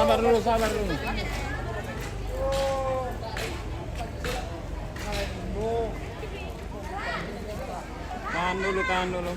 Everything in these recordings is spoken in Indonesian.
Sabar dulu, sabar dulu. Tahan dulu, tahan dulu.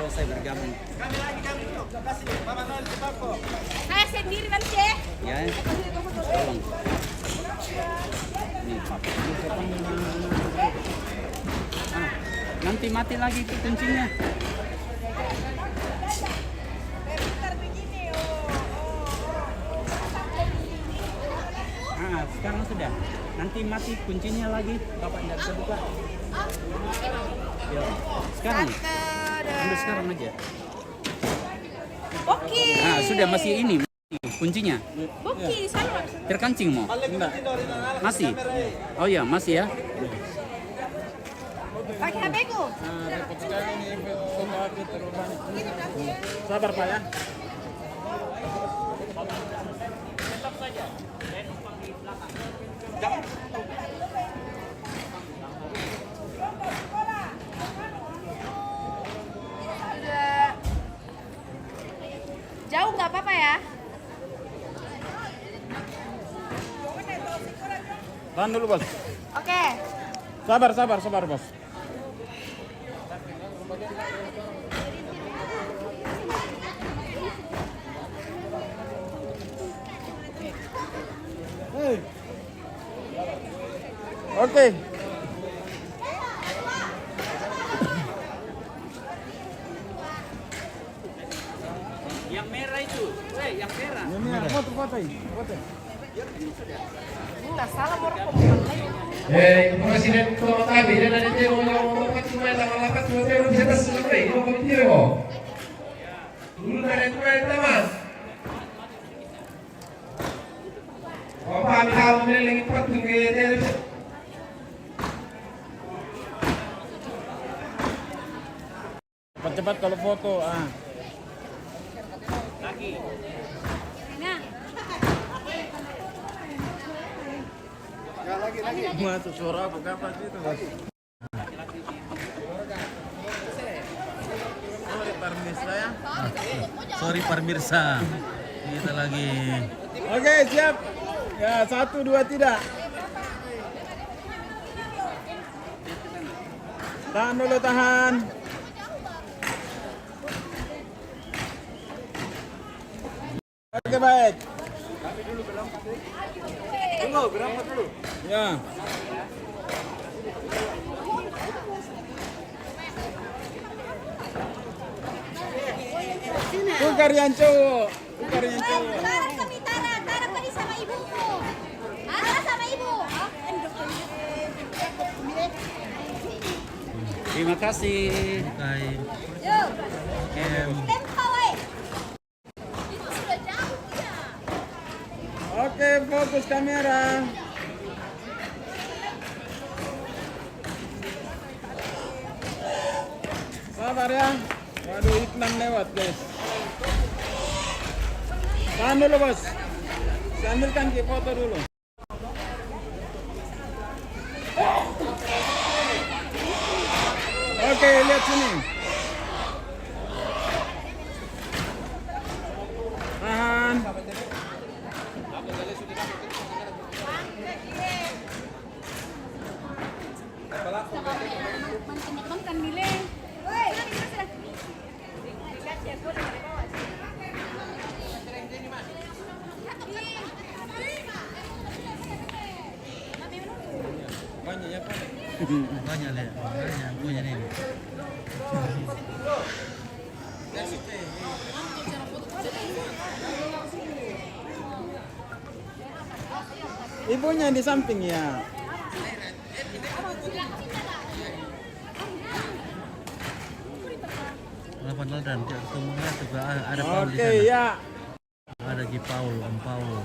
Saya bergabung. Saya sendiri nanti ya. Ya. Tolong. Nih. Nanti mati lagi itu kuncinya. Sekarang sudah. Nanti mati kuncinya lagi. Bapak tidak bisa buka. Ya. Sekarang. Ambil sekarang aja. Oke. Nah, sudah masih ini kuncinya. Oke, saya. Terkancing mau? Enggak. Masih? Oh iya, masih ya. Pakai HP ku. Repot sekali nih foto aku terubah. Sabar Pak ya. Tetap saja. Saya numpang di belakang. Jauh nggak apa-apa ya? Tahan dulu bos. Oke. Sabar, sabar, sabar bos. Oke. Yang merah itu, yang merah. Ini foto ini. Foto. Nggak salah mau Presiden Kota Bida dan itu mau cuma lapas mau bisa selesai mau komite mo. Dulu dari itu teman. Bapak hal melihat patung ke Cepat-cepat kalau foto. Lagi. Nah. Lagi. Masuk suara aku kapan itu bos? Sorry Parmirsa ya. Sorry Parmirsa, kita lagi. Oke siap. Ya 1, 2 tidak. Tahan dulu tahan. Oke baik. Tunggu berangkat dulu. Ya. Tukar yang cowok. Tukar yang cowok. Taruh kami taruh kami sama ibuku. Taruh sama ibu. Terima kasih. Kain. Yuk. Kem. Tempawai. Itu sudah jauh ya. Oke, fokus kamera. Sabar ya. Waduh, iklan lewat, guys. Tahan dulu, bos. Saya ambilkan ke foto dulu. Oke, lihat sini. Tahan. Makan milih. Woi. Banyak ya, Pak. Banyak lihat, banyak punya ini. Ibunya di samping ya. Lapan dan ketemu juga ada Paul di Oke sana. ya. Ada Ki Paul, Om Paul.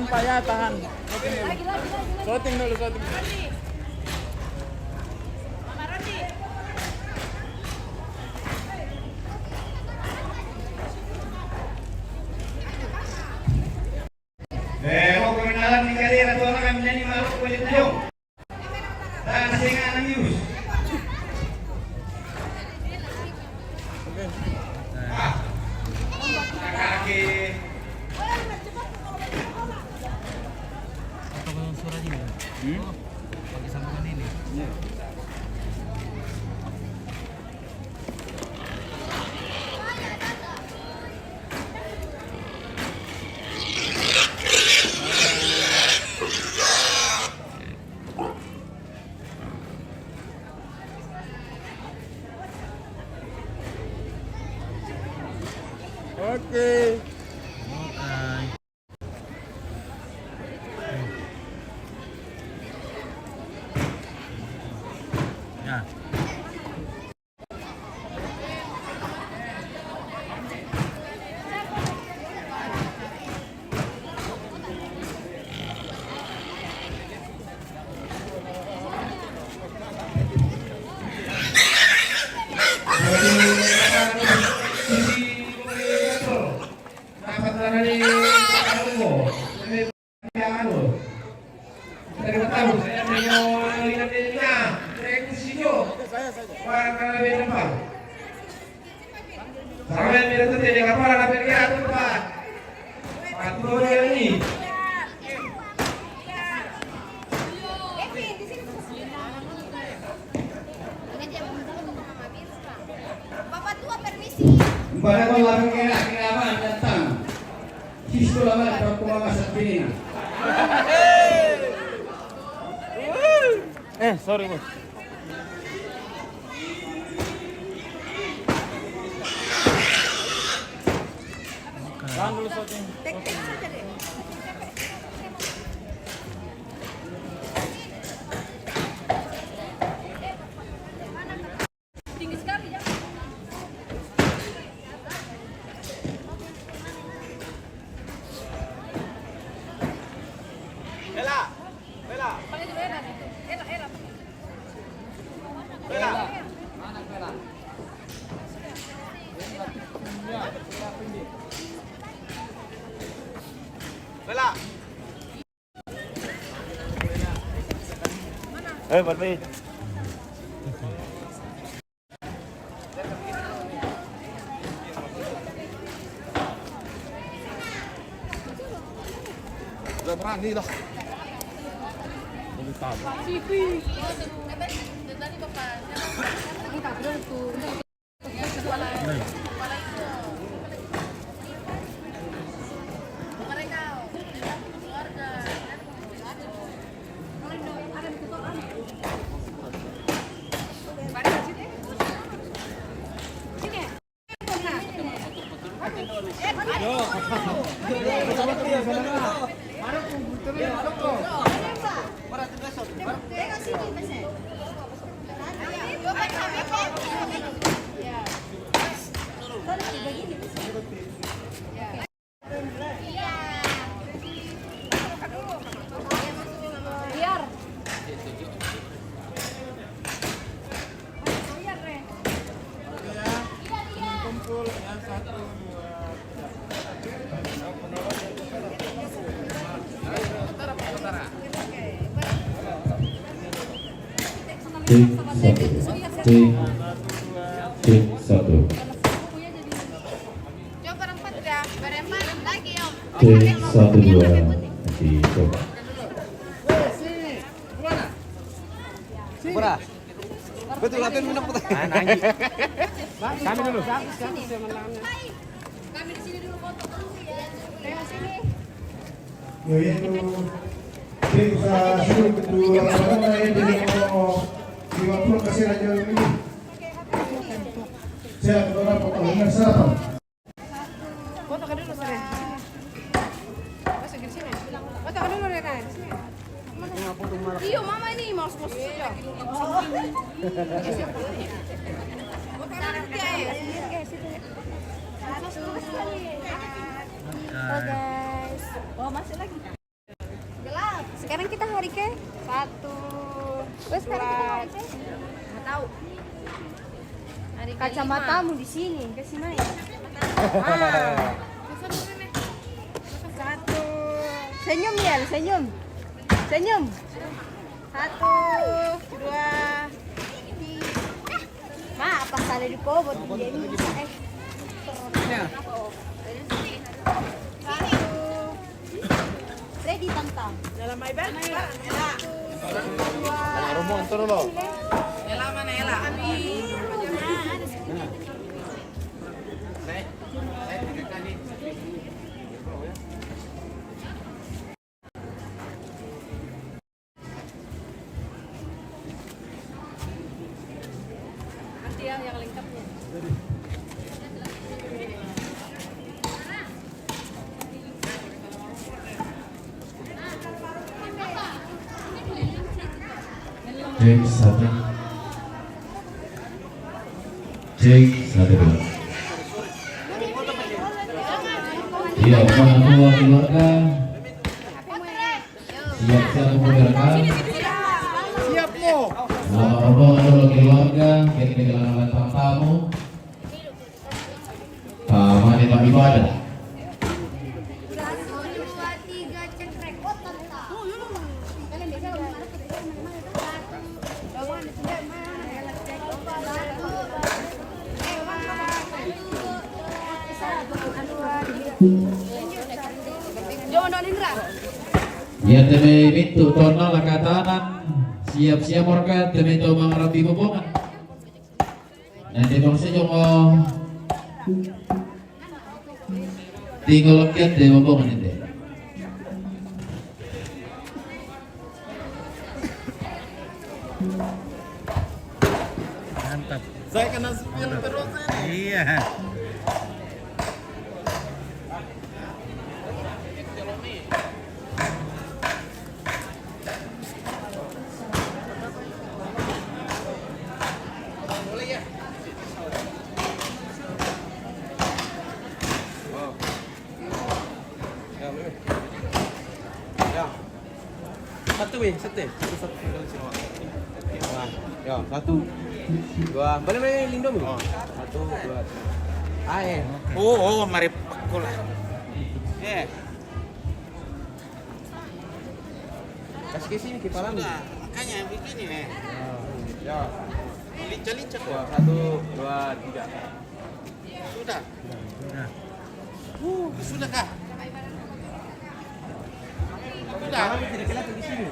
Tahan Pak ya, tahan. Shooting dulu. Mau kenalan di kali atau anak kami nyanyi malu kulit jong. Dan singa nangis. Oke. Kaki. Atau dengan suaranya ya? Pakai sambungan ini. Oke. Oke. Ya. Bapak tua permisi. Pada malam kira datang. Sisto lama berkumama sa pinina. Sorry bos. Tahan dulu shooting. Tinggi sekali ya. Balik. Udah berani dah. Ini tahu. Kumpul yang 1, 2. Cek satu. Coba berempat udah, berempat lagi om. Cek 1 2. Dicoba. Betul latihan minum putar. Kami dulu. Kami di sini dulu foto dulu ya. Lewat sini. Yaitu tim usaha seluruh kedua lapangan yang mau 50 kasih aja ini. Saya kebetulan pokoknya satu. Foto ke dulu sore. Masuk di sini. Foto ke dulu Rena di sini. Iya mama ini mau saja. Oke. Oh, masih lagi. Sekarang kita hari ke 1. Terus sekarang kita hari ke? Nggak tahu. Hari Kacamatamu di sini, kasih main. Ah. 1. Senyum ya, senyum. Senyum. 1, 2, Ma, apa salah di kobot dia ini? Ready tantang. dalam my bag. Rombongan turun lo. Ela mana Ela? Nanti yang lengkapnya. Cek satu. Cek satu dua. Iya, orang tua keluarga siap-siap memudahkan. Siap mo. Rombongan dulu keluarga, kini kedatangan tamu. Paman Pak ibadah. 1, 2, 3, cekrek. Oh, tantang. Kalian biasa mana kita mana Jangan Indra. Ya teme mintu tono lakatanan siap-siap organ teme to mangarabi bubungan. Nanti bangsa jongo tinggal kian de bubungan ini. Mantap. Saya kena spill terus. Iya. Satu weh, satu. Satu. Ya, 1, 2. Boleh main lindung nih? 1, 2. Ae. Oh, mari pakul. Kasih ke sini kipalan. Makanya begini nih. Ya. Lincah-lincah Ya, 1, 2, 3. Sudah. Sudah. Sudah kah? Sudah. Tidak kelihatan di sini.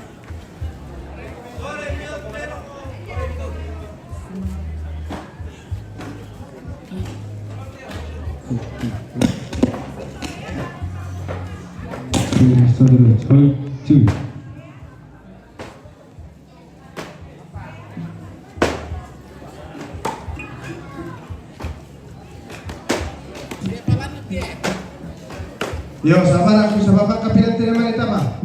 Yo, sama aku sa bapak kapilan tinaman ita ba?